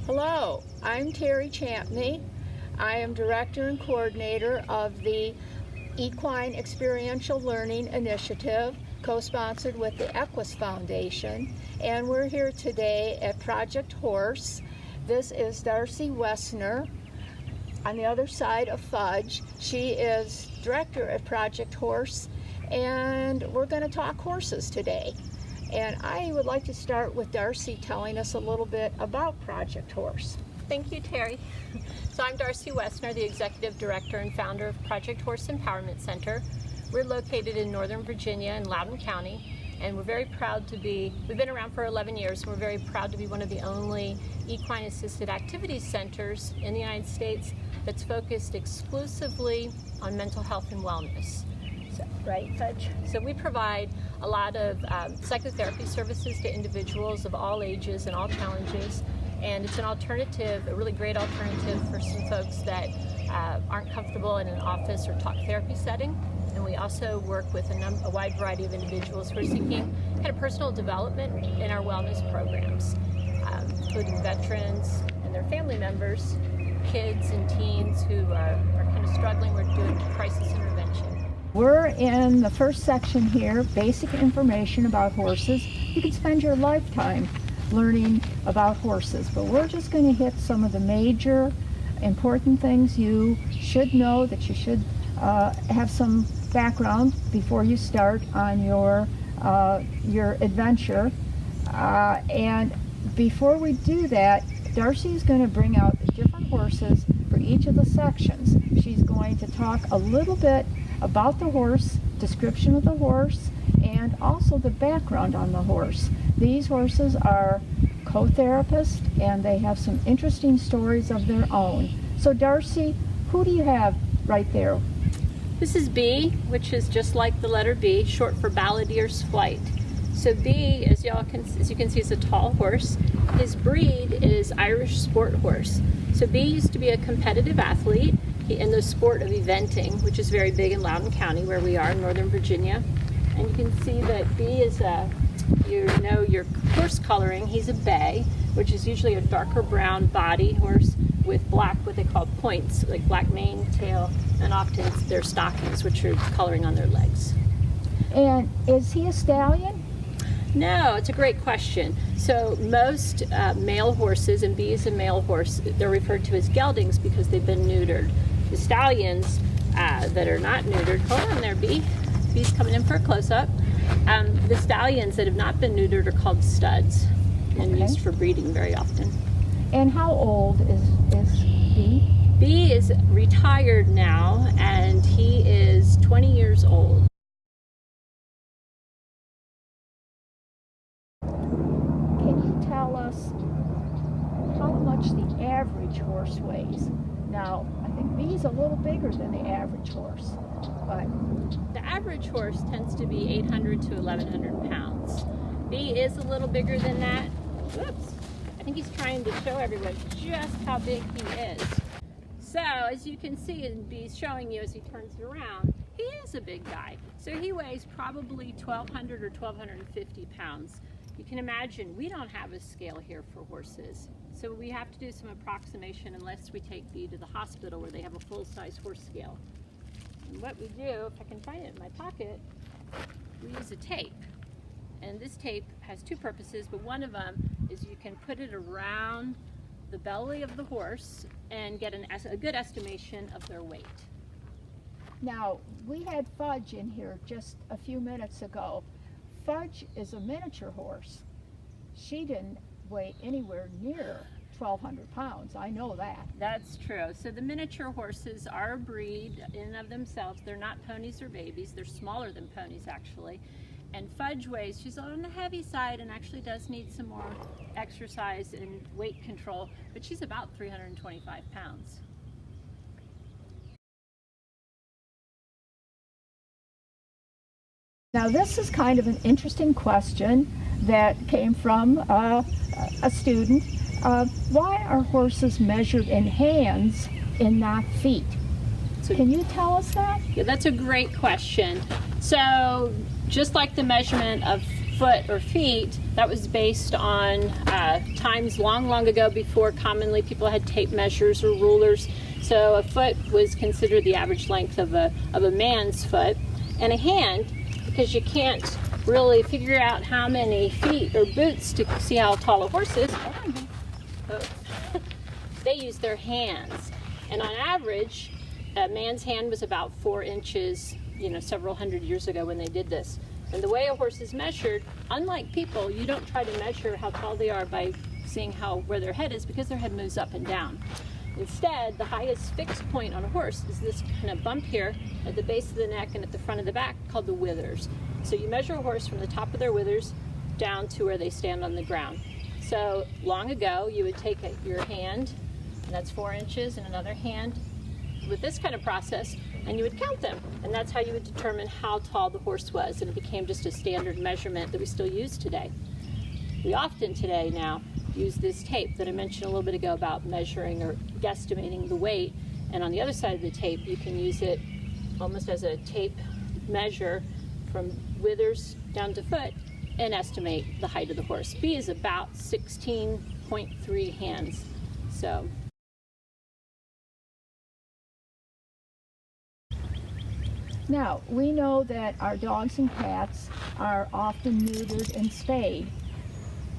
Hello, I'm Terry Champney. I am Director and Coordinator of the Equine Experiential Learning Initiative, co-sponsored with the EQUUS Foundation, and we're here today at Project Horse. This is Darcy Wessner on the other side of Fudge. She is Director at Project Horse, and we're going to talk horses today. And I would like to start with Darcy telling us a little bit about Project Horse. Thank you, Terry. So I'm Darcy Wessner, the Executive Director and founder of Project Horse Empowerment Center. We're located in Northern Virginia in Loudoun County, and we're very proud to be, we've been around for 11 years, and we're very proud to be one of the only equine assisted activities centers in the United States that's focused exclusively on mental health and wellness. Right, Fudge? So we provide a lot of psychotherapy services to individuals of all ages and all challenges, and it's an alternative, a really great alternative for some folks that aren't comfortable in an office or talk therapy setting. And we also work with a wide variety of individuals who are seeking kind of personal development in our wellness programs, including veterans and their family members, kids and teens who are kind of struggling. We're doing crisis intervention. We're in the first section here, basic information about horses. You can spend your lifetime learning about horses, but we're just going to hit some of the major important things you should know, that you should have some background before you start on your adventure. And before we do that, Darcy is going to bring out the different horses for each of the sections. She's going to talk a little bit about the horse, description of the horse, and also the background on the horse. These horses are co-therapists, and they have some interesting stories of their own. So Darcy, who do you have right there? This is B, which is just like the letter B, short for Balladier's Flight. So B, as you can see, is a tall horse. His breed is Irish Sport Horse. So B used to be a competitive athlete in the sport of eventing, which is very big in Loudoun County, where we are in Northern Virginia. And you can see that B is your horse coloring. He's a bay, which is usually a darker brown body horse with black, what they call points, like black mane, tail, and often it's their stockings, which are coloring on their legs. And is he a stallion? No, it's a great question. So most male horses, and B is a male horse, they're referred to as geldings because they've been neutered. The stallions that are not neutered, hold on there, B. B's coming in for a close-up. The stallions that have not been neutered are called studs and used for breeding very often. And how old is B? B is retired now, and he is 20 years old. Can you tell us how much the average horse weighs? Now, I think B's a little bigger than the average horse, but the average horse tends to be 800 to 1,100 pounds. B is a little bigger than that. Whoops. I think he's trying to show everyone just how big he is. So, as you can see, and B's showing you as he turns it around, he is a big guy. So he weighs probably 1,200 or 1,250 pounds. You can imagine we don't have a scale here for horses, so we have to do some approximation unless we take B to the hospital where they have a full-size horse scale. And what we do, if I can find it in my pocket, we use a tape. And this tape has two purposes, but one of them is you can put it around the belly of the horse and get a good estimation of their weight. Now, we had Fudge in here just a few minutes ago. Fudge is a miniature horse. She didn't weigh anywhere near 1,200 pounds. I know that. That's true. So the miniature horses are a breed in and of themselves. They're not ponies or babies. They're smaller than ponies, actually. And Fudge weighs, she's on the heavy side and actually does need some more exercise and weight control, but she's about 325 pounds. Now this is kind of an interesting question that came from a student. Why are horses measured in hands and not feet? Can you tell us that? Yeah, that's a great question. So just like the measurement of foot or feet, that was based on times long ago before commonly people had tape measures or rulers. So a foot was considered the average length of a man's foot, and a hand, because you can't really figure out how many feet or boots to see how tall a horse is. They use their hands, and on average, a man's hand was about 4 inches, several hundred years ago when they did this. And the way a horse is measured, unlike people, you don't try to measure how tall they are by seeing where their head is, because their head moves up and down. Instead, the highest fixed point on a horse is this kind of bump here at the base of the neck and at the front of the back, called the withers. So you measure a horse from the top of their withers down to where they stand on the ground. So long ago, you would take your hand, and that's 4 inches, and another hand with this kind of process, and you would count them, and that's how you would determine how tall the horse was, and it became just a standard measurement that we still use today. We often today now use this tape that I mentioned a little bit ago about measuring or guesstimating the weight, and on the other side of the tape you can use it almost as a tape measure from withers down to foot and estimate the height of the horse. B is about 16.3 hands. So now, we know that our dogs and cats are often neutered and spayed.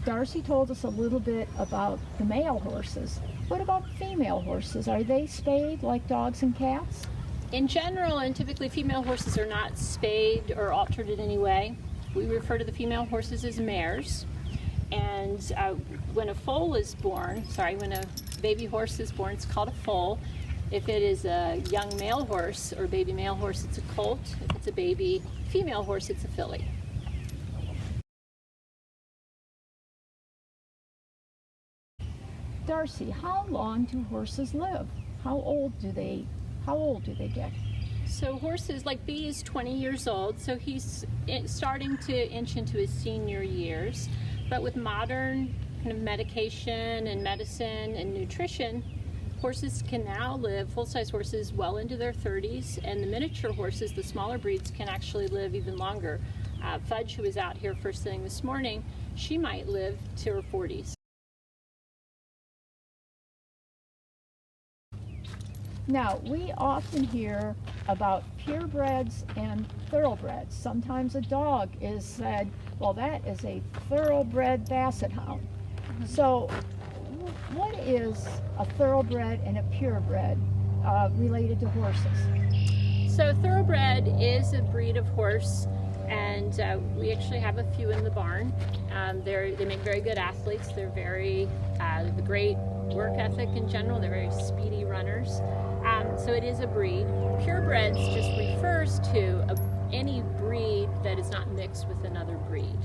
Darcy told us a little bit about the male horses. What about female horses? Are they spayed like dogs and cats? in general, and typically female horses are not spayed or altered in any way. We refer to the female horses as mares. And when a foal is born, when a baby horse is born, it's called a foal. If it is a young male horse or baby male horse, it's a colt. If it's a baby female horse, it's a filly. Darcy, how long do horses live? How old do they get? So horses, like B is 20 years old, so he's starting to inch into his senior years. But with modern kind of medication and medicine and nutrition, horses can now live, full-size horses, well into their 30s, and the miniature horses, the smaller breeds, can actually live even longer. Fudge, who was out here first thing this morning, she might live to her 40s. Now, we often hear about purebreds and thoroughbreds. Sometimes a dog is said, well, that is a thoroughbred basset hound. So what is a thoroughbred and a purebred related to horses? So thoroughbred is a breed of horse, and we actually have a few in the barn. They make very good athletes. They're very great work ethic in general. They're very speedy runners. So it is a breed. Purebreds just refers to any breed that is not mixed with another breed.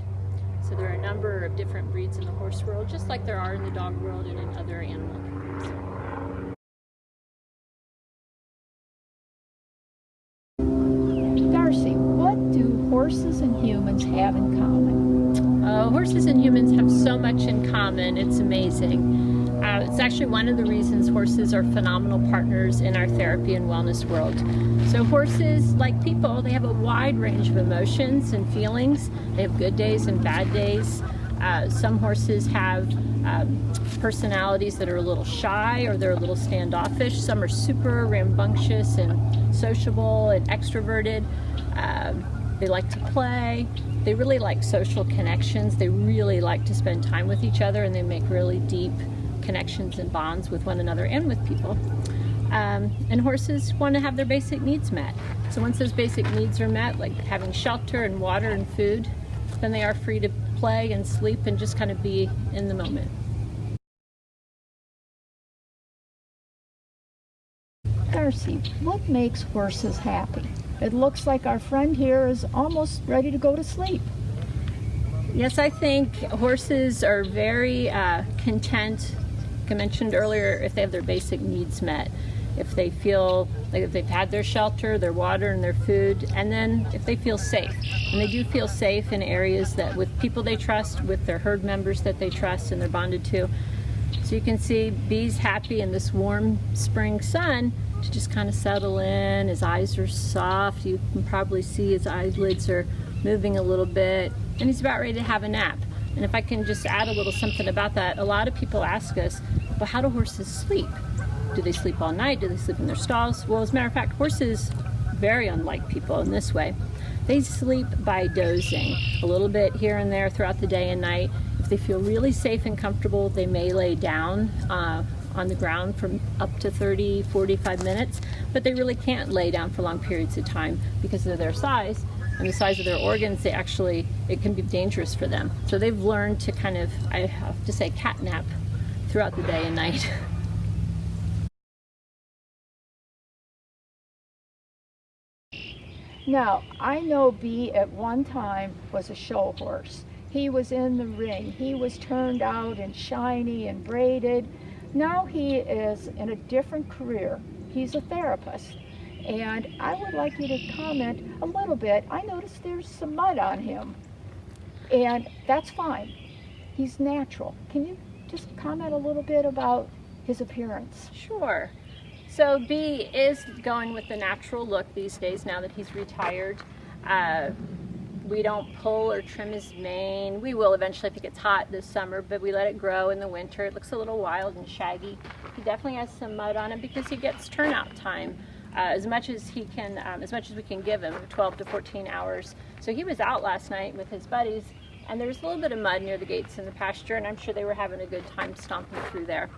So there are a number of different breeds in the horse world, just like there are in the dog world and in other animal kingdoms. Darcy, what do horses and humans have in common? Horses and humans have so much in common, it's amazing. It's actually one of the reasons horses are phenomenal partners in our therapy and wellness world. So horses, like people, they have a wide range of emotions and feelings. They have good days and bad days. Some horses have personalities that are a little shy, or they're a little standoffish. Some are super rambunctious and sociable and extroverted. They like to play. They really like social connections. They really like to spend time with each other, and they make really deep connections and bonds with one another and with people. And horses want to have their basic needs met. So once those basic needs are met, like having shelter and water and food, then they are free to play and sleep and just kind of be in the moment. Darcy, what makes horses happy? It looks like our friend here is almost ready to go to sleep. Yes, I think horses are very content, like I mentioned earlier, if they have their basic needs met. If they feel like if they've had their shelter, their water, and their food, and then if they feel safe. And they do feel safe in areas that with people they trust, with their herd members that they trust and they're bonded to. So you can see B's happy in this warm spring sun to just kind of settle in. His eyes are soft. You can probably see his eyelids are moving a little bit. and he's about ready to have a nap. And if I can just add a little something about that, a lot of people ask us, well, how do horses sleep? Do they sleep all night? Do they sleep in their stalls? Well, as a matter of fact, horses, very unlike people in this way. They sleep by dozing a little bit here and there throughout the day and night. If they feel really safe and comfortable, they may lay down on the ground for up to 30, 45 minutes, but they really can't lay down for long periods of time because of their size and the size of their organs. It can be dangerous for them. So they've learned to kind of, I have to say, cat nap throughout the day and night. Now, I know B at one time was a show horse. He was in the ring. He was turned out and shiny and braided. Now he is in a different career. He's a therapist. And I would like you to comment a little bit. I noticed there's some mud on him. And that's fine. He's natural. Can you just comment a little bit about his appearance? Sure. So B is going with the natural look these days now that he's retired. We don't pull or trim his mane. We will eventually if it gets hot this summer, but we let it grow in the winter. It looks a little wild and shaggy. He definitely has some mud on him because he gets turnout time as much as we can give him, 12 to 14 hours. So he was out last night with his buddies, and there was a little bit of mud near the gates in the pasture, and I'm sure they were having a good time stomping through there.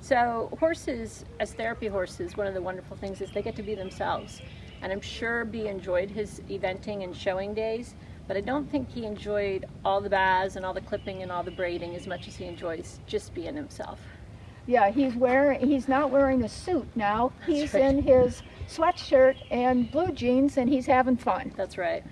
So horses, as therapy horses, one of the wonderful things is they get to be themselves. And I'm sure B enjoyed his eventing and showing days, but I don't think he enjoyed all the baths and all the clipping and all the braiding as much as he enjoys just being himself. Yeah, he's not wearing a suit now. He's right. in his sweatshirt and blue jeans, and he's having fun. That's right.